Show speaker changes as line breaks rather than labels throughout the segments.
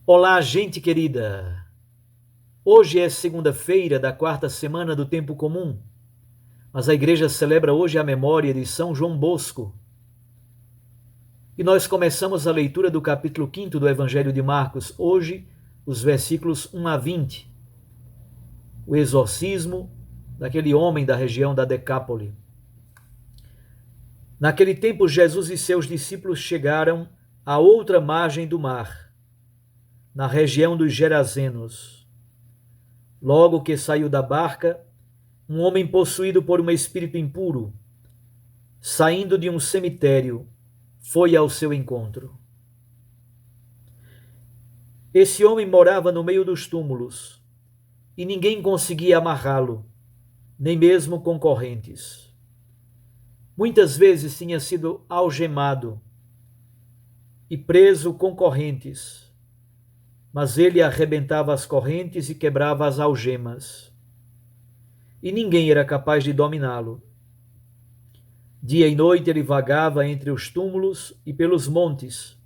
Olá, gente querida! Hoje é segunda-feira da quarta semana do Tempo Comum, mas a igreja celebra hoje a memória de São João Bosco. E nós começamos a leitura do capítulo 5 do Evangelho de Marcos, hoje, os versículos 1 a 20. O exorcismo daquele homem da região da Decápole. Naquele tempo, Jesus e seus discípulos chegaram à outra margem do mar, na região dos Gerazenos. Logo que saiu da barca, um homem possuído por um espírito impuro, saindo de um cemitério, foi ao seu encontro. Esse homem morava no meio dos túmulos e ninguém conseguia amarrá-lo, nem mesmo com correntes. Muitas vezes tinha sido algemado e preso com correntes, mas ele arrebentava as correntes e quebrava as algemas, e ninguém era capaz de dominá-lo. Dia e noite ele vagava entre os túmulos e pelos montes,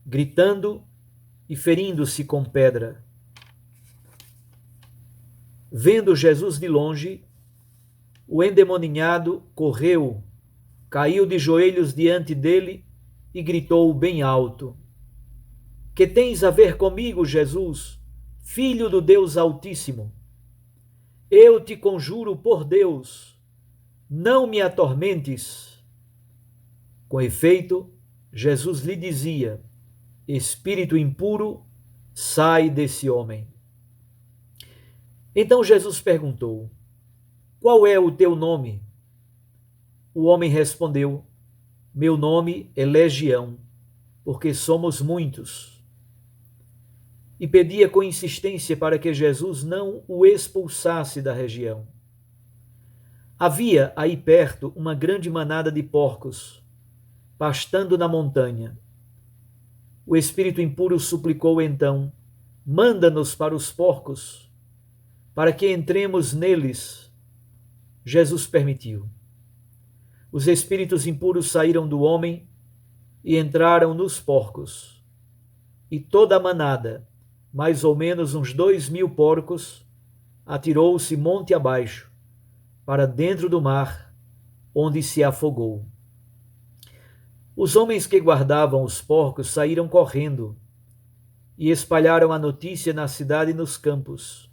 gritando e ferindo-se com pedra. Vendo Jesus de longe, o endemoninhado correu, caiu de joelhos diante dele e gritou bem alto: Que tens a ver comigo, Jesus, Filho do Deus Altíssimo? Eu te conjuro por Deus, não me atormentes. Com efeito, Jesus lhe dizia: Espírito impuro, sai desse homem. Então Jesus perguntou: Qual é o teu nome? O homem respondeu: Meu nome é Legião, porque somos muitos. E pedia com insistência para que Jesus não o expulsasse da região. Havia aí perto uma grande manada de porcos, pastando na montanha. O espírito impuro suplicou então: Manda-nos para os porcos, para que entremos neles. Jesus permitiu. Os espíritos impuros saíram do homem e entraram nos porcos. E toda a manada, mais ou menos uns 2.000 porcos, atirou-se monte abaixo, para dentro do mar, onde se afogou. Os homens que guardavam os porcos saíram correndo e espalharam a notícia na cidade e nos campos.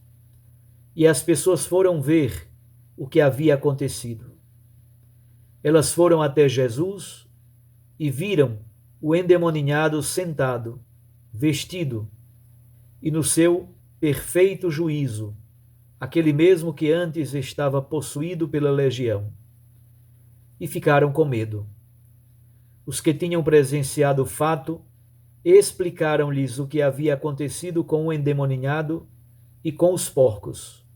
E as pessoas foram ver o que havia acontecido. Elas foram até Jesus e viram o endemoninhado sentado, vestido, e no seu perfeito juízo, aquele mesmo que antes estava possuído pela legião. E ficaram com medo. Os que tinham presenciado o fato explicaram-lhes o que havia acontecido com o endemoninhado e com os porcos.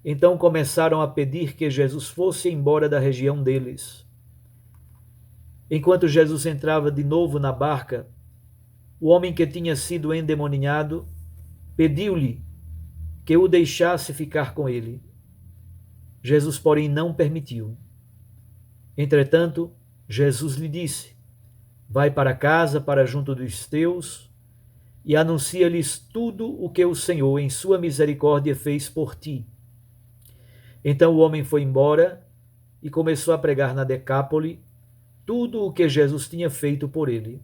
Então começaram a pedir que Jesus fosse embora da região deles. Enquanto Jesus entrava de novo na barca, o homem que tinha sido endemoninhado pediu-lhe que o deixasse ficar com ele. Jesus, porém, não permitiu. Entretanto, Jesus lhe disse: Vai para casa, para junto dos teus, e anuncia-lhes tudo o que o Senhor, em sua misericórdia, fez por ti. Então o homem foi embora e começou a pregar na Decápole tudo o que Jesus tinha feito por ele.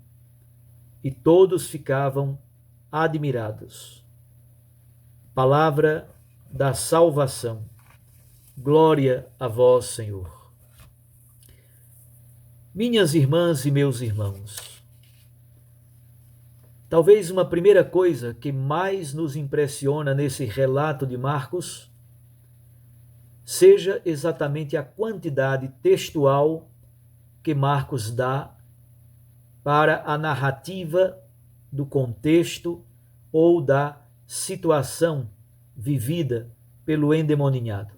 E todos ficavam admirados. Palavra da salvação. Glória a vós, Senhor. Minhas irmãs e meus irmãos, talvez uma primeira coisa que mais nos impressiona nesse relato de Marcos seja exatamente a quantidade textual que Marcos dá para a narrativa do contexto ou da situação vivida pelo endemoninhado.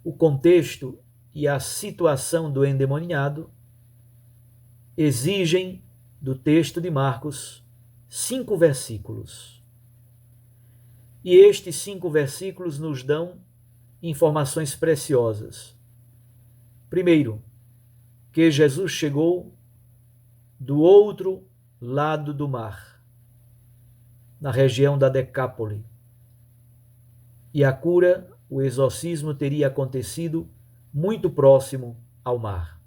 O contexto e a situação do endemoninhado exigem do texto de Marcos 5 versículos. E estes 5 versículos nos dão informações preciosas. Primeiro, que Jesus chegou do outro lado do mar. na região da Decápole. E a cura, o exorcismo, teria acontecido muito próximo ao mar.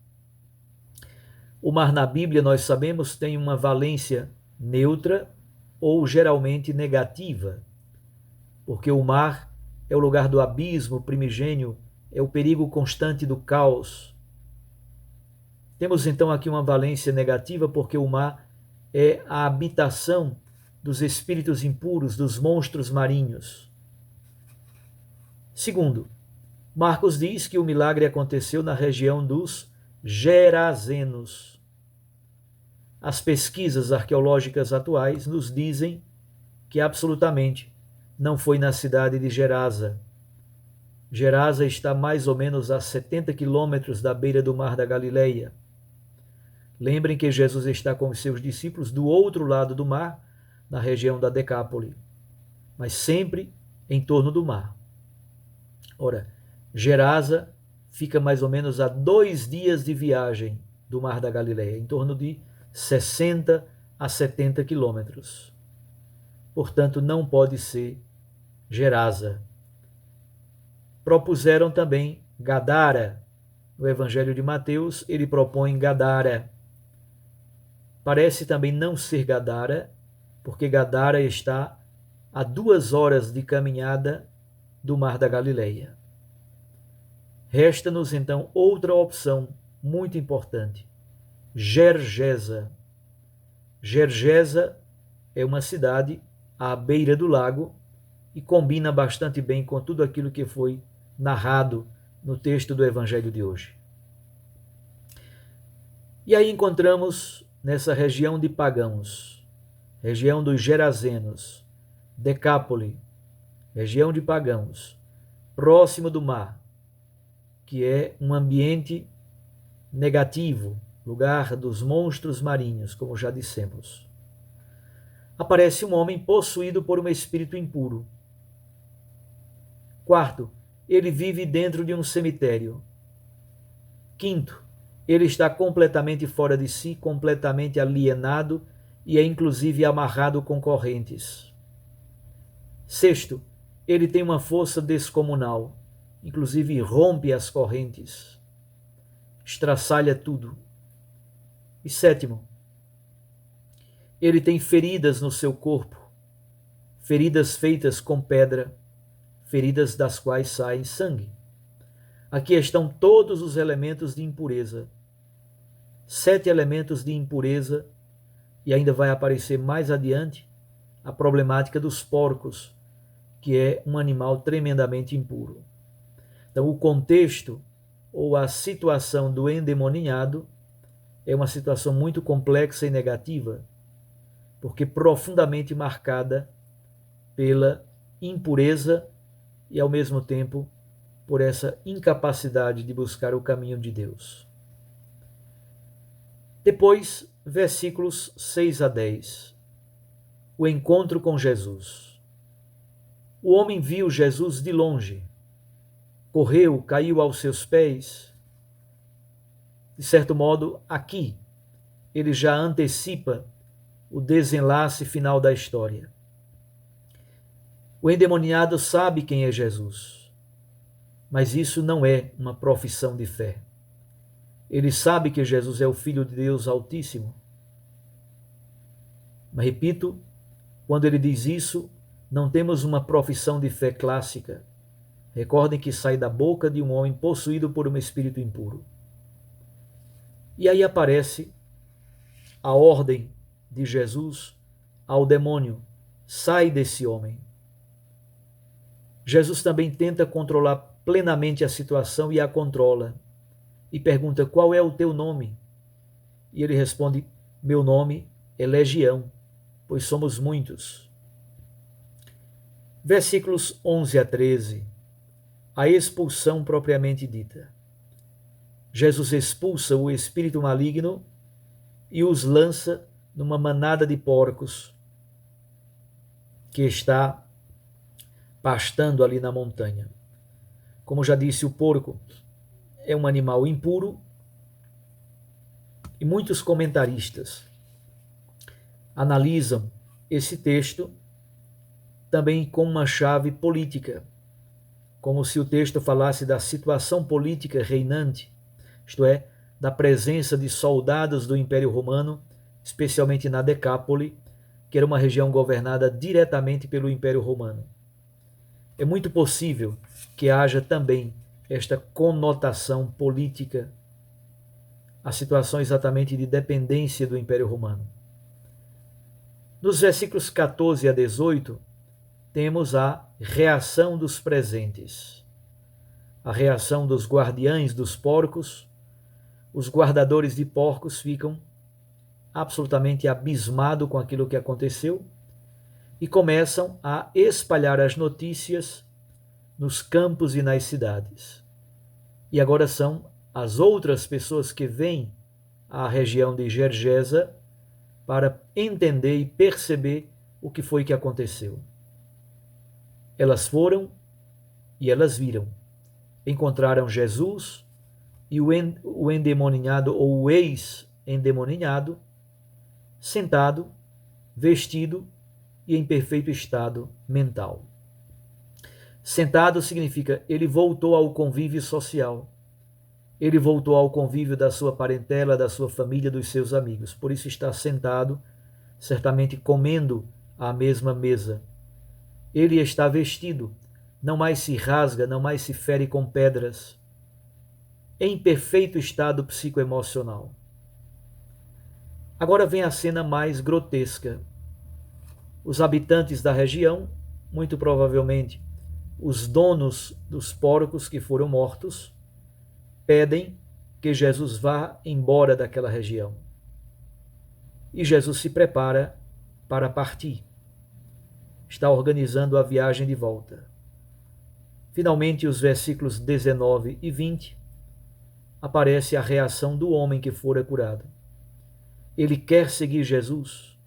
O mar na Bíblia, nós sabemos, tem uma valência neutra ou geralmente negativa, porque o mar é o lugar do abismo primigênio, é o perigo constante do caos. Temos então aqui uma valência negativa, porque o mar é a habitação dos espíritos impuros, dos monstros marinhos. Segundo, Marcos diz que o milagre aconteceu na região dos Gerazenos. As pesquisas arqueológicas atuais nos dizem que absolutamente não foi na cidade de Gerasa. Gerasa está mais ou menos a 70 quilômetros da beira do mar da Galileia. Lembrem que Jesus está com os seus discípulos do outro lado do mar, na região da Decápole, mas sempre em torno do mar. Ora, Gerasa fica mais ou menos a 2 dias de viagem do mar da Galileia, em torno de 60 a 70 quilômetros. Portanto, não pode ser Gerasa. Propuseram também Gadara. No Evangelho de Mateus, ele propõe Gadara. Parece também não ser Gadara, porque Gadara está a 2 horas de caminhada do mar da Galileia. Resta-nos então outra opção muito importante: Gergesa. Gergesa é uma cidade à beira do lago e combina bastante bem com tudo aquilo que foi narrado no texto do Evangelho de hoje. E aí encontramos nessa região de pagãos, região dos Gerazenos, Decápole, região de pagãos, próximo do mar, que é um ambiente negativo, lugar dos monstros marinhos, como já dissemos. Aparece um homem possuído por um espírito impuro. Quarto, ele vive dentro de um cemitério. Quinto, ele está completamente fora de si, completamente alienado e é inclusive amarrado com correntes. Sexto, ele tem uma força descomunal, inclusive rompe as correntes, estraçalha tudo. E sétimo, ele tem feridas no seu corpo, feridas feitas com pedra, feridas das quais sai sangue. Aqui estão todos os elementos de impureza. 7 elementos de impureza, e ainda vai aparecer mais adiante a problemática dos porcos, que é um animal tremendamente impuro. Então, o contexto ou a situação do endemoniado é uma situação muito complexa e negativa, porque profundamente marcada pela impureza e, ao mesmo tempo, por essa incapacidade de buscar o caminho de Deus. Depois, versículos 6 a 10. O encontro com Jesus. O homem viu Jesus de longe, correu, caiu aos seus pés. De certo modo, aqui, ele já antecipa o desenlace final da história. O endemoniado sabe quem é Jesus, mas isso não é uma profissão de fé. Ele sabe que Jesus é o Filho de Deus Altíssimo. Mas, repito, quando ele diz isso, não temos uma profissão de fé clássica. Recordem que sai da boca de um homem possuído por um espírito impuro. E aí aparece a ordem de Jesus ao demônio: sai desse homem. Jesus também tenta controlar plenamente a situação e a controla. E pergunta: qual é o teu nome? E ele responde: meu nome é Legião, pois somos muitos. Versículos 11 a 13. A expulsão propriamente dita. Jesus expulsa o espírito maligno e os lança numa manada de porcos que está pastando ali na montanha. Como já disse, o porco é um animal impuro e muitos comentaristas analisam esse texto também com uma chave política, como se o texto falasse da situação política reinante, isto é, da presença de soldados do Império Romano, especialmente na Decápole, que era uma região governada diretamente pelo Império Romano. É muito possível que haja também esta conotação política, a situação exatamente de dependência do Império Romano. Nos versículos 14 a 18, temos a reação dos presentes, a reação dos guardiães dos porcos. Os guardadores de porcos ficam absolutamente abismados com aquilo que aconteceu e começam a espalhar as notícias nos campos e nas cidades. E agora são as outras pessoas que vêm à região de Gergesa para entender e perceber o que foi que aconteceu. Elas foram e elas viram. Encontraram Jesus e o endemoniado ou o ex-endemoniado sentado, vestido e em perfeito estado mental. Sentado significa ele voltou ao convívio social. Ele voltou ao convívio da sua parentela, da sua família, dos seus amigos. Por isso está sentado, certamente comendo à mesma mesa. Ele está vestido, não mais se rasga, não mais se fere com pedras, em perfeito estado psicoemocional. Agora vem a cena mais grotesca. Os habitantes da região, muito provavelmente os donos dos porcos que foram mortos, pedem que Jesus vá embora daquela região. E Jesus se prepara para partir. Está organizando a viagem de volta. Finalmente, os versículos 19 e 20, aparece a reação do homem que fora curado. Ele quer seguir Jesus.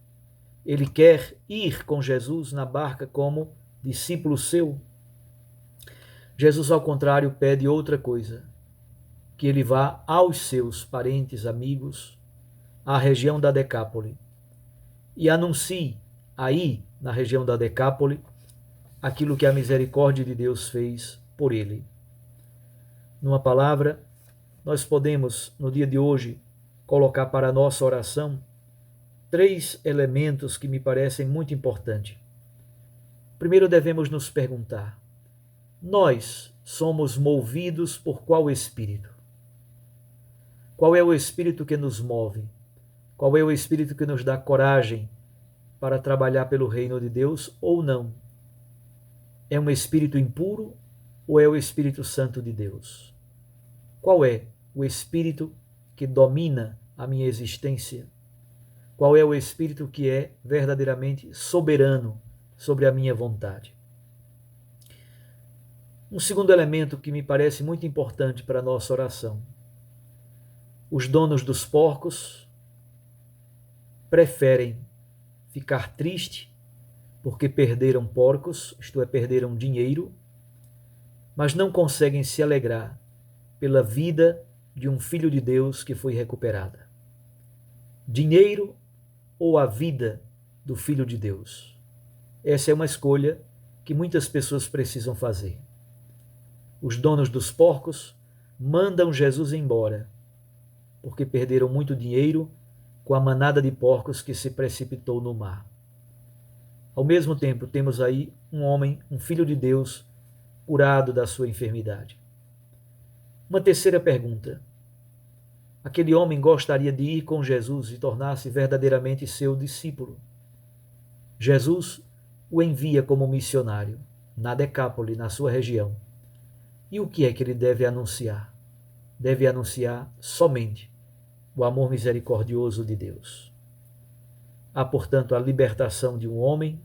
Ele quer ir com Jesus na barca como discípulo seu. Jesus, ao contrário, pede outra coisa, que ele vá aos seus parentes, amigos, à região da Decápole, e anuncie aí, na região da Decápole, aquilo que a misericórdia de Deus fez por ele. Numa palavra, nós podemos, no dia de hoje, colocar para a nossa oração 3 elementos que me parecem muito importantes. Primeiro, devemos nos perguntar: nós somos movidos por qual espírito? Qual é o espírito que nos move? Qual é o espírito que nos dá coragem para trabalhar pelo reino de Deus ou não? É um espírito impuro ou é o Espírito Santo de Deus? Qual é o espírito que domina a minha existência? Qual é o espírito que é verdadeiramente soberano sobre a minha vontade? Um segundo elemento que me parece muito importante para a nossa oração: os donos dos porcos preferem ficar tristes porque perderam porcos, isto é, perderam dinheiro, mas não conseguem se alegrar pela vida de um filho de Deus que foi recuperada. Dinheiro ou a vida do filho de Deus? Essa é uma escolha que muitas pessoas precisam fazer. Os donos dos porcos mandam Jesus embora, porque perderam muito dinheiro com a manada de porcos que se precipitou no mar. Ao mesmo tempo, temos aí um homem, um filho de Deus, curado da sua enfermidade. Uma terceira pergunta: aquele homem gostaria de ir com Jesus e tornar-se verdadeiramente seu discípulo. Jesus o envia como missionário na Decápole, na sua região. E o que é que ele deve anunciar? Deve anunciar somente o amor misericordioso de Deus. Há, portanto, a libertação de um homem,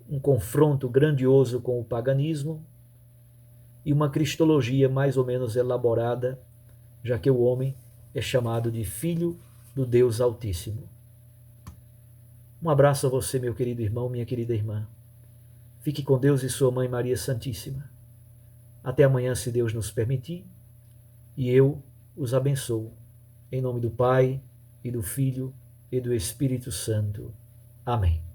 um confronto grandioso com o paganismo e uma cristologia mais ou menos elaborada, já que o homem é chamado de filho do Deus Altíssimo. Um abraço a você, meu querido irmão, minha querida irmã. Fique com Deus e sua Mãe Maria Santíssima. Até amanhã, se Deus nos permitir, e eu os abençoo. Em nome do Pai, e do Filho, e do Espírito Santo. Amém.